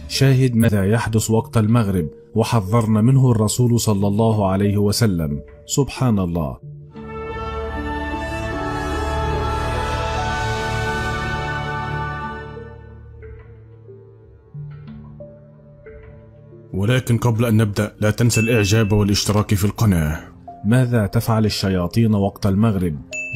شاهد ماذا يحدث وقت المغرب وحذرنا منه الرسول صلى الله عليه وسلم. سبحان الله. ولكن قبل أن نبدأ لا تنسى الإعجاب والاشتراك في القناة. ماذا تفعل الشياطين وقت المغرب؟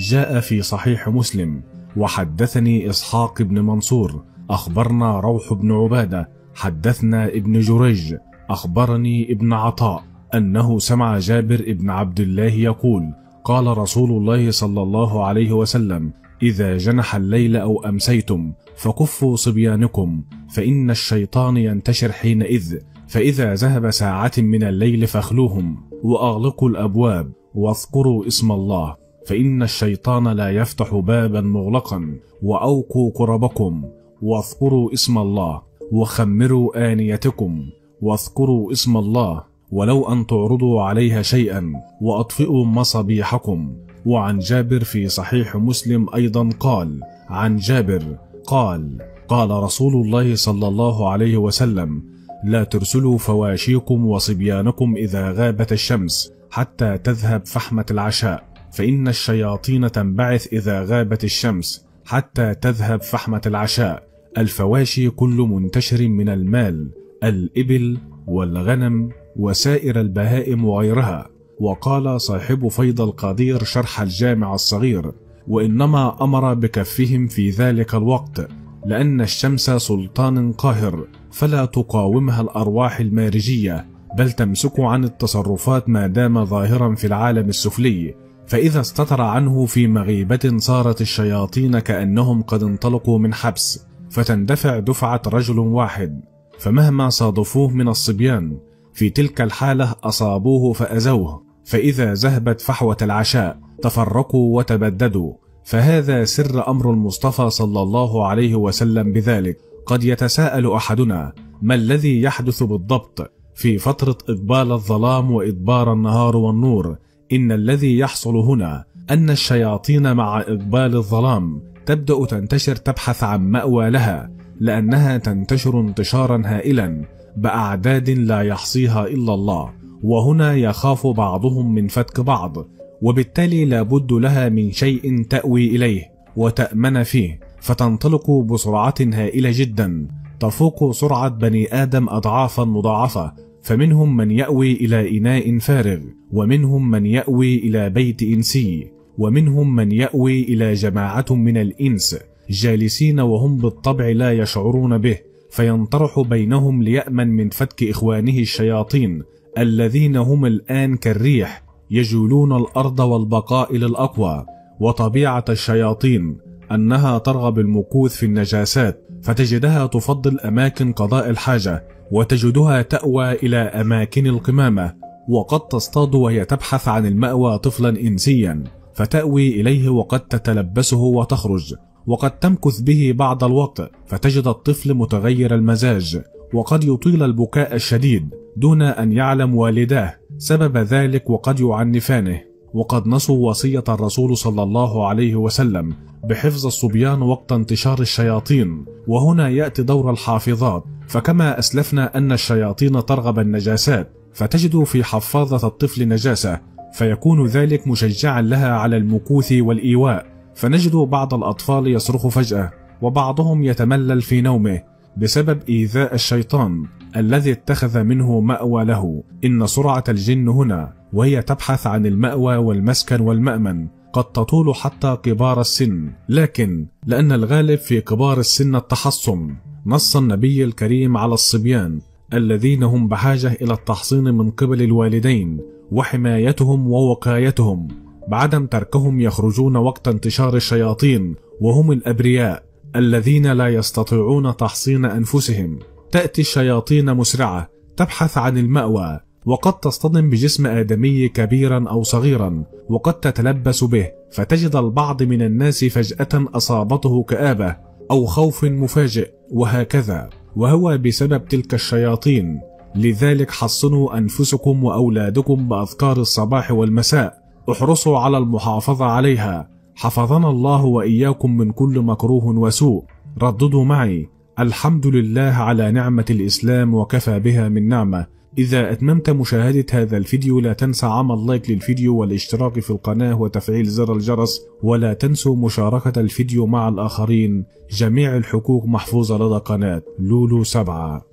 جاء في صحيح مسلم: وحدثني إسحاق بن منصور أخبرنا روح بن عبادة حدثنا ابن جريج أخبرني ابن عطاء أنه سمع جابر بن عبد الله يقول: قال رسول الله صلى الله عليه وسلم: إذا جنح الليل أو أمسيتم فكفوا صبيانكم فإن الشيطان ينتشر حينئذ، فإذا ذهب ساعة من الليل فاخلوهم وأغلقوا الأبواب واذكروا اسم الله، فإن الشيطان لا يفتح بابا مغلقا، وأوقوا قربكم واذكروا اسم الله، وخمروا آنيتكم واذكروا اسم الله، ولو أن تعرضوا عليها شيئا، وأطفئوا مصابيحكم. وعن جابر في صحيح مسلم أيضا قال: عن جابر قال: قال رسول الله صلى الله عليه وسلم: لا ترسلوا فواشيكم وصبيانكم إذا غابت الشمس حتى تذهب فحمة العشاء، فإن الشياطين تنبعث إذا غابت الشمس حتى تذهب فحمة العشاء. الفواشي كل منتشر من المال، الإبل والغنم وسائر البهائم وغيرها. وقال صاحب فيض القدير شرح الجامع الصغير: وإنما أمر بكفهم في ذلك الوقت، لأن الشمس سلطان قاهر فلا تقاومها الأرواح المارجية، بل تمسك عن التصرفات ما دام ظاهرا في العالم السفلي، فإذا استتر عنه في مغيبة صارت الشياطين كأنهم قد انطلقوا من حبس، فتندفع دفعة رجل واحد، فمهما صادفوه من الصبيان في تلك الحالة أصابوه فأذوه، فإذا ذهبت فحوة العشاء تفرقوا وتبددوا. فهذا سر أمر المصطفى صلى الله عليه وسلم بذلك. قد يتساءل أحدنا: ما الذي يحدث بالضبط في فترة إقبال الظلام وإدبار النهار والنور؟ إن الذي يحصل هنا أن الشياطين مع إقبال الظلام تبدأ تنتشر، تبحث عن مأوى لها، لأنها تنتشر انتشارا هائلا بأعداد لا يحصيها إلا الله، وهنا يخاف بعضهم من فتك بعض، وبالتالي لابد لها من شيء تأوي إليه وتأمن فيه، فتنطلق بسرعة هائلة جدا تفوق سرعة بني آدم أضعافا مضاعفة. فمنهم من يأوي إلى إناء فارغ، ومنهم من يأوي إلى بيت إنسي، ومنهم من يأوي إلى جماعة من الإنس جالسين وهم بالطبع لا يشعرون به، فينطرح بينهم ليأمن من فتك إخوانه الشياطين الذين هم الآن كالريح يجولون الأرض والبقاء للأقوى. وطبيعة الشياطين أنها ترغب المكوث في النجاسات، فتجدها تفضل أماكن قضاء الحاجة، وتجدها تأوى إلى أماكن القمامة، وقد تصطاد وهي تبحث عن المأوى طفلا إنسيا فتأوي إليه وقد تتلبسه وتخرج، وقد تمكث به بعض الوقت فتجد الطفل متغير المزاج، وقد يطيل البكاء الشديد دون أن يعلم والداه سبب ذلك، وقد يعنفانه. وقد نسوا وصية الرسول صلى الله عليه وسلم بحفظ الصبيان وقت انتشار الشياطين، وهنا يأتي دور الحافظات. فكما أسلفنا أن الشياطين ترغب النجاسات، فتجد في حفاظة الطفل نجاسة، فيكون ذلك مشجعا لها على المكوث والإيواء، فنجد بعض الأطفال يصرخ فجأة، وبعضهم يتملل في نومه بسبب إيذاء الشيطان الذي اتخذ منه مأوى له. إن سرعة الجن هنا وهي تبحث عن المأوى والمسكن والمأمن قد تطول حتى كبار السن، لكن لأن الغالب في كبار السن التحصن، نص النبي الكريم على الصبيان الذين هم بحاجة إلى التحصين من قبل الوالدين وحمايتهم ووقايتهم، بعدم تركهم يخرجون وقت انتشار الشياطين، وهم الأبرياء الذين لا يستطيعون تحصين أنفسهم. تأتي الشياطين مسرعة تبحث عن المأوى، وقد تصطدم بجسم آدمي كبيرا أو صغيرا، وقد تتلبس به، فتجد البعض من الناس فجأة أصابته كآبة أو خوف مفاجئ، وهكذا، وهو بسبب تلك الشياطين. لذلك حصنوا أنفسكم وأولادكم بأذكار الصباح والمساء، احرصوا على المحافظة عليها، حفظنا الله وإياكم من كل مكروه وسوء. رددوا معي: الحمد لله على نعمة الإسلام وكفى بها من نعمة. إذا أتممت مشاهدة هذا الفيديو لا تنسى عمل لايك للفيديو والاشتراك في القناة وتفعيل زر الجرس، ولا تنسوا مشاركة الفيديو مع الآخرين. جميع الحقوق محفوظة لدى قناة لولو 7.